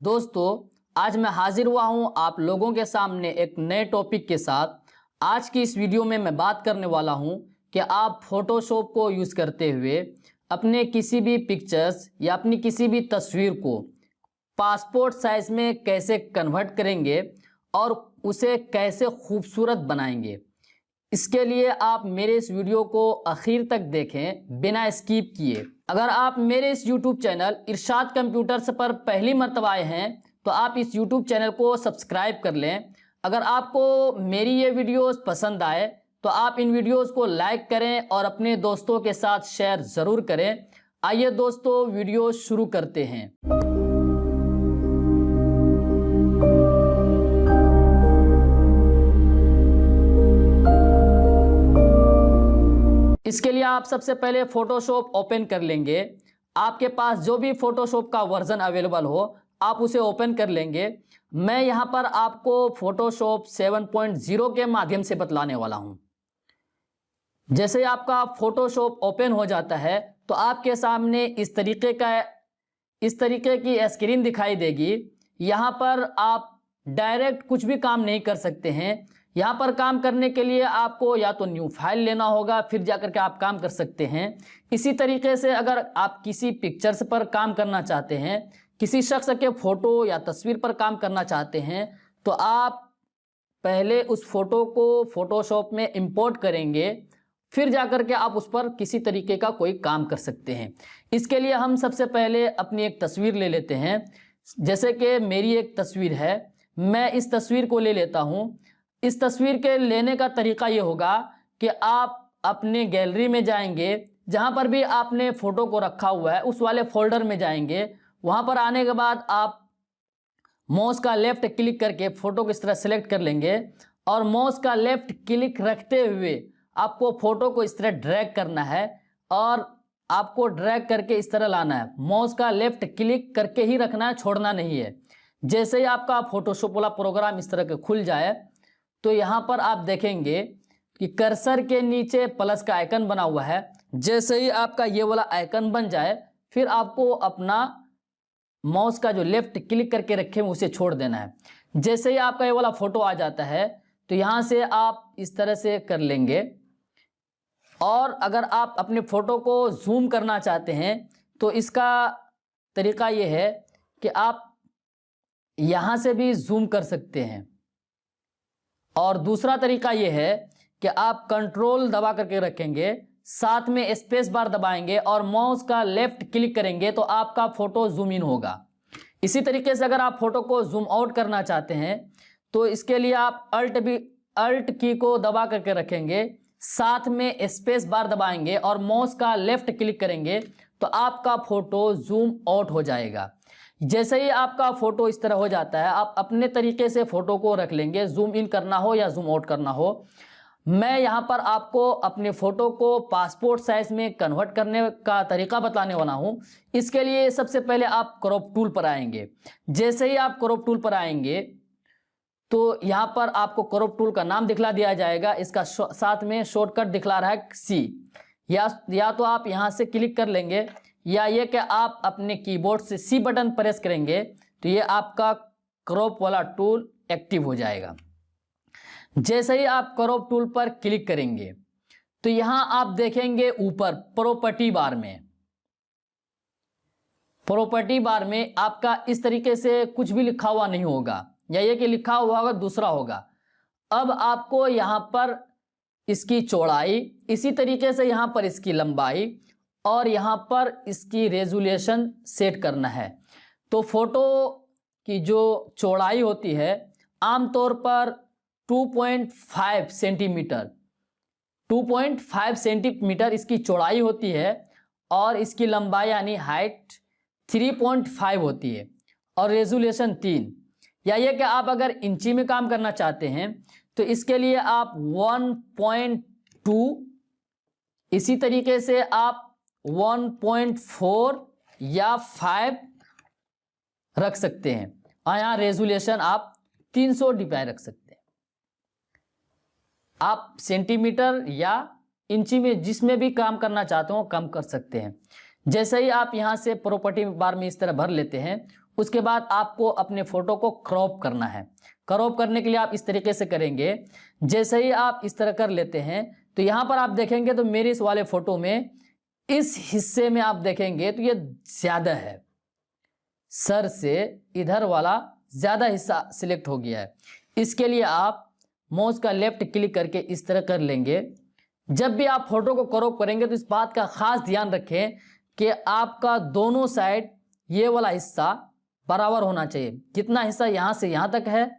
दोस्तों, आज मैं हाजिर हुआ हूं आप लोगों के सामने एक नए टॉपिक के साथ। आज की इस वीडियो में मैं बात करने वाला हूं कि आप फोटोशॉप को यूज़ करते हुए अपने किसी भी पिक्चर्स या अपनी किसी भी तस्वीर को पासपोर्ट साइज में कैसे कन्वर्ट करेंगे और उसे कैसे खूबसूरत बनाएंगे। इसके लिए आप मेरे इस वीडियो को आखिर तक देखें बिना स्किप किए। अगर आप मेरे इस YouTube चैनल इरशाद कंप्यूटर्स पर पहली मर्तबा आए हैं तो आप इस YouTube चैनल को सब्सक्राइब कर लें। अगर आपको मेरी ये वीडियोस पसंद आए तो आप इन वीडियोस को लाइक करें और अपने दोस्तों के साथ शेयर ज़रूर करें। आइए दोस्तों, वीडियो शुरू करते हैं। इसके लिए आप सबसे पहले फोटोशॉप ओपन कर लेंगे। आपके पास जो भी फोटोशॉप का वर्जन अवेलेबल हो आप उसे ओपन कर लेंगे। मैं यहाँ पर आपको फोटोशॉप 7.0 के माध्यम से बतलाने वाला हूँ। जैसे आपका फोटोशॉप ओपन हो जाता है तो आपके सामने इस तरीके की स्क्रीन दिखाई देगी। यहाँ पर आप डायरेक्ट कुछ भी काम नहीं कर सकते हैं। यहाँ पर काम करने के लिए आपको या तो न्यू फाइल लेना होगा, फिर जाकर के आप काम कर सकते हैं। इसी तरीके से अगर आप किसी पिक्चर्स पर काम करना चाहते हैं, किसी शख्स के फोटो या तस्वीर पर काम करना चाहते हैं, तो आप पहले उस फोटो को फोटोशॉप में इंपोर्ट करेंगे, फिर जाकर के आप उस पर किसी तरीके का कोई काम कर सकते हैं। इसके लिए हम सबसे पहले अपनी एक तस्वीर ले लेते हैं। जैसे कि मेरी एक तस्वीर है, मैं इस तस्वीर को ले लेता हूँ। इस तस्वीर के लेने का तरीका ये होगा कि आप अपने गैलरी में जाएंगे, जहाँ पर भी आपने फ़ोटो को रखा हुआ है उस वाले फोल्डर में जाएंगे। वहाँ पर आने के बाद आप माउस का लेफ़्ट क्लिक करके फ़ोटो को इस तरह सेलेक्ट कर लेंगे और माउस का लेफ़्ट क्लिक रखते हुए आपको फ़ोटो को इस तरह ड्रैग करना है और आपको ड्रैग करके इस तरह लाना है। माउस का लेफ़्ट क्लिक करके ही रखना है, छोड़ना नहीं है। जैसे ही आपका फोटोशॉप वाला प्रोग्राम इस तरह के खुल जाए तो यहाँ पर आप देखेंगे कि कर्सर के नीचे प्लस का आइकन बना हुआ है। जैसे ही आपका ये वाला आइकन बन जाए फिर आपको अपना माउस का जो लेफ़्ट क्लिक करके रखे हैं उसे छोड़ देना है। जैसे ही आपका ये वाला फ़ोटो आ जाता है तो यहाँ से आप इस तरह से कर लेंगे। और अगर आप अपने फ़ोटो को जूम करना चाहते हैं तो इसका तरीका ये है कि आप यहाँ से भी जूम कर सकते हैं। और दूसरा तरीका ये है कि आप कंट्रोल दबा करके रखेंगे, साथ में स्पेस बार दबाएंगे और माउस का लेफ़्ट क्लिक करेंगे तो आपका फ़ोटो जूम इन होगा। इसी तरीके से अगर आप फ़ोटो को जूम आउट करना चाहते हैं तो इसके लिए आप अल्ट की को दबा करके रखेंगे, साथ में स्पेस बार दबाएंगे और माउस का लेफ़्ट क्लिक करेंगे तो आपका फ़ोटो जूम आउट हो जाएगा। जैसे ही आपका फ़ोटो इस तरह हो जाता है आप अपने तरीके से फ़ोटो को रख लेंगे, जूम इन करना हो या जूम आउट करना हो। मैं यहाँ पर आपको अपने फ़ोटो को पासपोर्ट साइज़ में कन्वर्ट करने का तरीका बताने वाला हूँ। इसके लिए सबसे पहले आप क्रॉप टूल पर आएंगे। जैसे ही आप क्रॉप टूल पर आएंगे तो यहाँ पर आपको क्रॉप टूल का नाम दिखला दिया जाएगा। इसका साथ में शॉर्टकट दिखला रहा है C। या तो आप यहाँ से क्लिक कर लेंगे या ये कि आप अपने कीबोर्ड से C बटन प्रेस करेंगे तो ये आपका क्रॉप वाला टूल एक्टिव हो जाएगा। जैसे ही आप क्रॉप टूल पर क्लिक करेंगे तो यहाँ आप देखेंगे ऊपर प्रॉपर्टी बार में आपका इस तरीके से कुछ भी लिखा हुआ नहीं होगा, या ये कि लिखा हुआ होगा दूसरा होगा। अब आपको यहाँ पर इसकी चौड़ाई, इसी तरीके से यहाँ पर इसकी लंबाई और यहाँ पर इसकी रेजोल्यूशन सेट करना है। तो फ़ोटो की जो चौड़ाई होती है आमतौर पर 2.5 सेंटीमीटर इसकी चौड़ाई होती है और इसकी लंबाई यानी हाइट 3.5 होती है और रेजोल्यूशन 3। या ये कि आप अगर इंची में काम करना चाहते हैं तो इसके लिए आप 1.2, इसी तरीके से आप 1.4 या 5 रख सकते हैं और यहाँ रेजोल्यूशन आप 300 dpi रख सकते हैं। आप सेंटीमीटर या इंची में जिसमें भी काम करना चाहते हो कम कर सकते हैं। जैसे ही आप यहाँ से प्रॉपर्टी बार में इस तरह भर लेते हैं उसके बाद आपको अपने फोटो को क्रॉप करना है। क्रॉप करने के लिए आप इस तरीके से करेंगे। जैसे ही आप इस तरह कर लेते हैं तो यहाँ पर आप देखेंगे तो मेरे इस वाले फोटो में इस हिस्से में आप देखेंगे तो ये ज़्यादा है, सर से इधर वाला ज़्यादा हिस्सा सिलेक्ट हो गया है। इसके लिए आप माउस का लेफ्ट क्लिक करके इस तरह कर लेंगे। जब भी आप फोटो को क्रॉप करेंगे तो इस बात का खास ध्यान रखें कि आपका दोनों साइड ये वाला हिस्सा बराबर होना चाहिए। जितना हिस्सा यहाँ से यहाँ तक है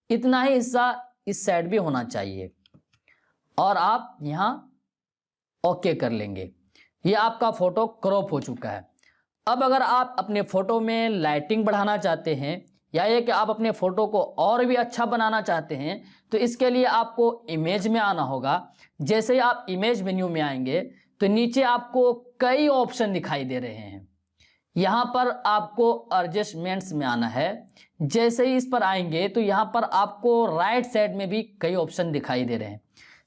इतना ही हिस्सा इस साइड भी होना चाहिए। और आप यहाँ ओके कर लेंगे। ये आपका फोटो क्रॉप हो चुका है। अब अगर आप अपने फोटो में लाइटिंग बढ़ाना चाहते हैं या ये कि आप अपने फोटो को और भी अच्छा बनाना चाहते हैं तो इसके लिए आपको इमेज में आना होगा। जैसे ही आप इमेज मेन्यू में आएंगे तो नीचे आपको कई ऑप्शन दिखाई दे रहे हैं। यहाँ पर आपको एडजस्टमेंट्स में आना है। जैसे ही इस पर आएंगे तो यहाँ पर आपको राइट साइड में भी कई ऑप्शन दिखाई दे रहे हैं।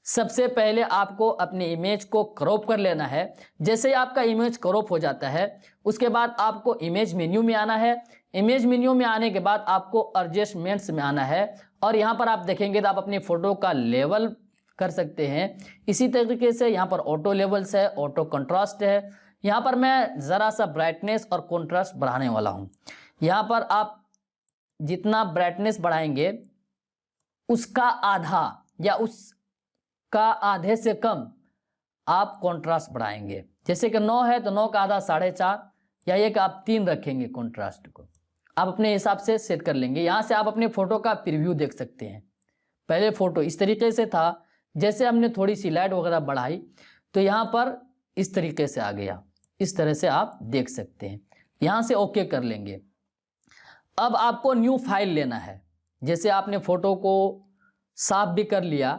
सबसे पहले आपको अपने इमेज को क्रॉप कर लेना है। जैसे ही आपका इमेज क्रॉप हो जाता है उसके बाद आपको इमेज मेन्यू में आना है। इमेज मेन्यू में आने के बाद आपको एडजस्टमेंट्स में आना है और यहाँ पर आप देखेंगे तो आप अपनी फ़ोटो का लेवल कर सकते हैं। इसी तरीके से यहाँ पर ऑटो लेवल्स है, ऑटो कंट्रास्ट है। यहाँ पर मैं ज़रा सा ब्राइटनेस और कंट्रास्ट बढ़ाने वाला हूँ। यहाँ पर आप जितना ब्राइटनेस बढ़ाएंगे उसका आधा या उसका आधे से कम आप कंट्रास्ट बढ़ाएंगे। जैसे कि 9 है तो 9 का आधा 4.5 या ये कि आप 3 रखेंगे कंट्रास्ट को। आप अपने हिसाब से सेट कर लेंगे। यहाँ से आप अपने फ़ोटो का प्रीव्यू देख सकते हैं। पहले फ़ोटो इस तरीके से था, जैसे हमने थोड़ी सी लाइट वगैरह बढ़ाई तो यहाँ पर इस तरीके से आ गया। इस तरह से आप देख सकते हैं। यहाँ से ओके कर लेंगे। अब आपको न्यू फाइल लेना है। जैसे आपने फ़ोटो को साफ भी कर लिया,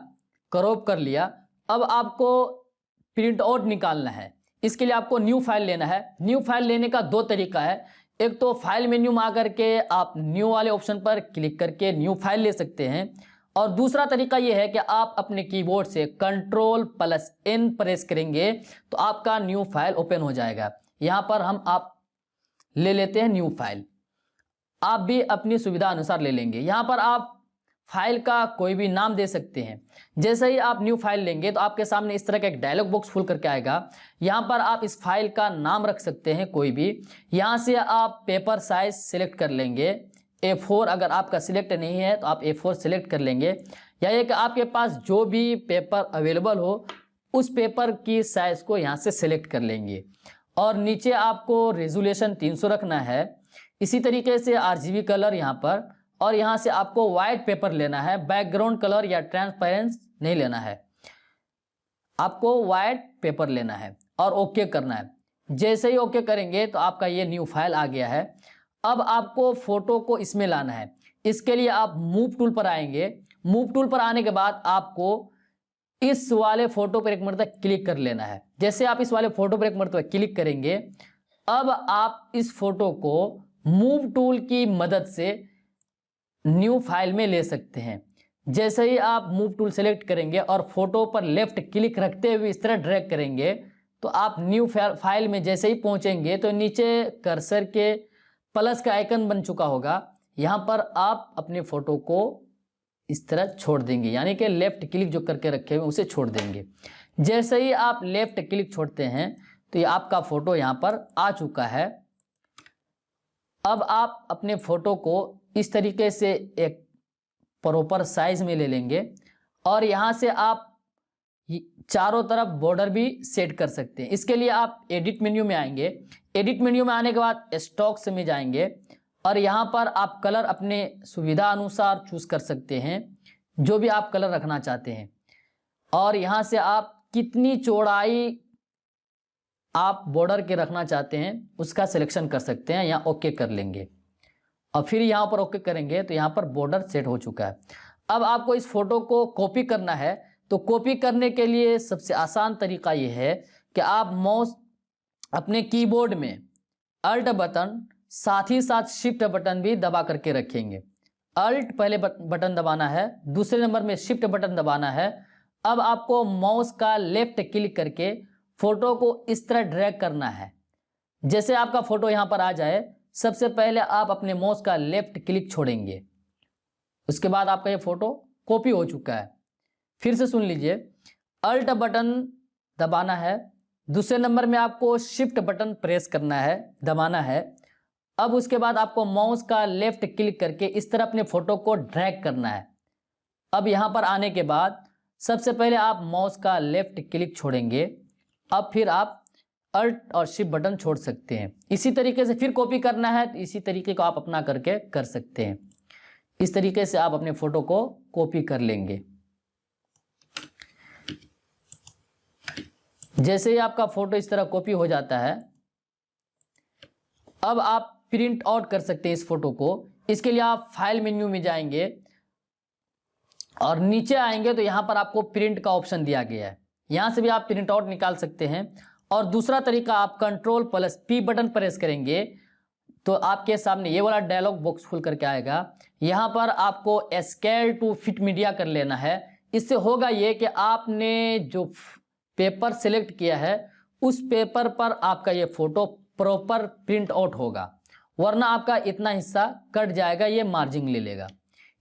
क्रॉप कर लिया, अब आपको प्रिंट आउट निकालना है। इसके लिए आपको न्यू फाइल लेना है। न्यू फाइल लेने का 2 तरीका है। एक तो फाइल मेन्यू में आकर के आप न्यू वाले ऑप्शन पर क्लिक करके न्यू फाइल ले सकते हैं और दूसरा तरीका ये है कि आप अपने कीबोर्ड से Ctrl+N प्रेस करेंगे तो आपका न्यू फाइल ओपन हो जाएगा। यहाँ पर आप ले लेते हैं न्यू फाइल। आप भी अपनी सुविधा अनुसार ले लेंगे। यहाँ पर आप फाइल का कोई भी नाम दे सकते हैं। जैसे ही आप न्यू फाइल लेंगे तो आपके सामने इस तरह का एक डायलॉग बॉक्स खुल करके आएगा। यहाँ पर आप इस फाइल का नाम रख सकते हैं कोई भी। यहाँ से आप पेपर साइज सिलेक्ट कर लेंगे। A4 अगर आपका सिलेक्ट नहीं है तो आप A4 सिलेक्ट कर लेंगे। या ये कि आपके पास जो भी पेपर अवेलेबल हो उस पेपर की साइज़ को यहाँ से सिलेक्ट कर लेंगे। और नीचे आपको रेजोल्यूशन 300 रखना है। इसी तरीके से RGB कलर यहाँ पर, और यहाँ से आपको वाइट पेपर लेना है। बैकग्राउंड कलर या ट्रांसपेरेंस नहीं लेना है, आपको वाइट पेपर लेना है और ओके करना है। जैसे ही ओके करेंगे तो आपका ये न्यू फाइल आ गया है। अब आपको फ़ोटो को इसमें लाना है। इसके लिए आप मूव टूल पर आएंगे। मूव टूल पर आने के बाद आपको इस वाले फ़ोटो पर एक मरतबा क्लिक कर लेना है। जैसे आप इस वाले फ़ोटो पर एक मरतबा क्लिक करेंगे अब आप इस फ़ोटो को मूव टूल की मदद से न्यू फाइल में ले सकते हैं। जैसे ही आप मूव टूल सेलेक्ट करेंगे और फोटो पर लेफ्ट क्लिक रखते हुए इस तरह ड्रैग करेंगे तो आप न्यू फाइल में जैसे ही पहुंचेंगे तो नीचे कर्सर के प्लस का आइकन बन चुका होगा। यहाँ पर आप अपने फ़ोटो को इस तरह छोड़ देंगे, यानी कि लेफ़्ट क्लिक जो करके रखे हुए उसे छोड़ देंगे। जैसे ही आप लेफ़्ट क्लिक छोड़ते हैं तो ये आपका फ़ोटो यहाँ पर आ चुका है। अब आप अपने फ़ोटो को इस तरीके से एक प्रॉपर साइज़ में ले लेंगे और यहाँ से आप चारों तरफ बॉर्डर भी सेट कर सकते हैं। इसके लिए आप एडिट मेन्यू में आएंगे। एडिट मेन्यू में आने के बाद स्टॉक्स में जाएंगे और यहाँ पर आप कलर अपने सुविधा अनुसार चूज़ कर सकते हैं, जो भी आप कलर रखना चाहते हैं। और यहाँ से आप कितनी चौड़ाई आप बॉर्डर के रखना चाहते हैं उसका सिलेक्शन कर सकते हैं। यहाँ ओके कर लेंगे और फिर यहाँ पर ओके करेंगे तो यहाँ पर बॉर्डर सेट हो चुका है। अब आपको इस फोटो को कॉपी करना है, तो कॉपी करने के लिए सबसे आसान तरीका ये है कि आप माउस अपने कीबोर्ड में अल्ट बटन साथ ही साथ शिफ्ट बटन भी दबा करके रखेंगे। अल्ट पहले बटन दबाना है, दूसरे नंबर में शिफ्ट बटन दबाना है। अब आपको माउस का लेफ्ट क्लिक करके फ़ोटो को इस तरह ड्रैग करना है। जैसे आपका फ़ोटो यहाँ पर आ जाए सबसे पहले आप अपने माउस का लेफ्ट क्लिक छोड़ेंगे, उसके बाद आपका ये फोटो कॉपी हो चुका है। फिर से सुन लीजिए, अल्ट बटन दबाना है, दूसरे नंबर में आपको शिफ्ट बटन प्रेस करना है, दबाना है। अब उसके बाद आपको माउस का लेफ्ट क्लिक करके इस तरह अपने फोटो को ड्रैग करना है। अब यहाँ पर आने के बाद सबसे पहले आप माउस का लेफ्ट क्लिक छोड़ेंगे, अब फिर आप अल्ट और शिफ्ट बटन छोड़ सकते हैं। इसी तरीके से फिर कॉपी करना है, तो इसी तरीके को आप अपना करके कर सकते हैं। इस तरीके से आप अपने फोटो को कॉपी कर लेंगे। जैसे ही आपका फोटो इस तरह कॉपी हो जाता है, अब आप प्रिंट आउट कर सकते हैं इस फोटो को। इसके लिए आप फाइल मेन्यू में जाएंगे और नीचे आएंगे तो यहाँ पर आपको प्रिंट का ऑप्शन दिया गया है, यहाँ से भी आप प्रिंट आउट निकाल सकते हैं। और दूसरा तरीका, आप Ctrl+P बटन प्रेस करेंगे तो आपके सामने ये वाला डायलॉग बॉक्स खुल करके आएगा। यहाँ पर आपको स्केल टू फिट मीडिया कर लेना है। इससे होगा ये कि आपने जो पेपर सिलेक्ट किया है उस पेपर पर आपका ये फोटो प्रॉपर प्रिंट आउट होगा, वरना आपका इतना हिस्सा कट जाएगा, ये मार्जिन ले लेगा।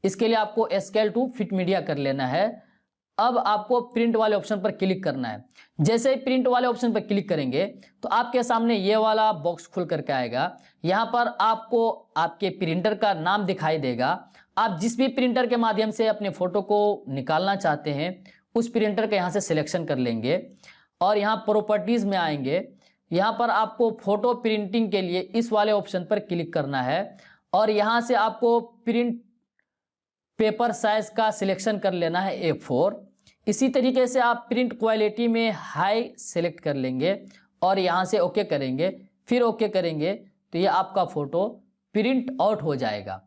इसके लिए आपको स्केल टू फिट मीडिया कर लेना है। अब आपको प्रिंट वाले ऑप्शन पर क्लिक करना है। जैसे ही प्रिंट वाले ऑप्शन पर क्लिक करेंगे तो आपके सामने ये वाला बॉक्स खुल करके आएगा। यहाँ पर आपको आपके प्रिंटर का नाम दिखाई देगा। आप जिस भी प्रिंटर के माध्यम से अपने फोटो को निकालना चाहते हैं उस प्रिंटर का यहाँ से सिलेक्शन कर लेंगे और यहाँ प्रॉपर्टीज में आएंगे। यहाँ पर आपको फोटो प्रिंटिंग के लिए इस वाले ऑप्शन पर क्लिक करना है और यहाँ से आपको प्रिंट पेपर साइज का सिलेक्शन कर लेना है A4। इसी तरीके से आप प्रिंट क्वालिटी में हाई सेलेक्ट कर लेंगे और यहाँ से ओके करेंगे, फिर ओके करेंगे तो ये आपका फोटो प्रिंट आउट हो जाएगा।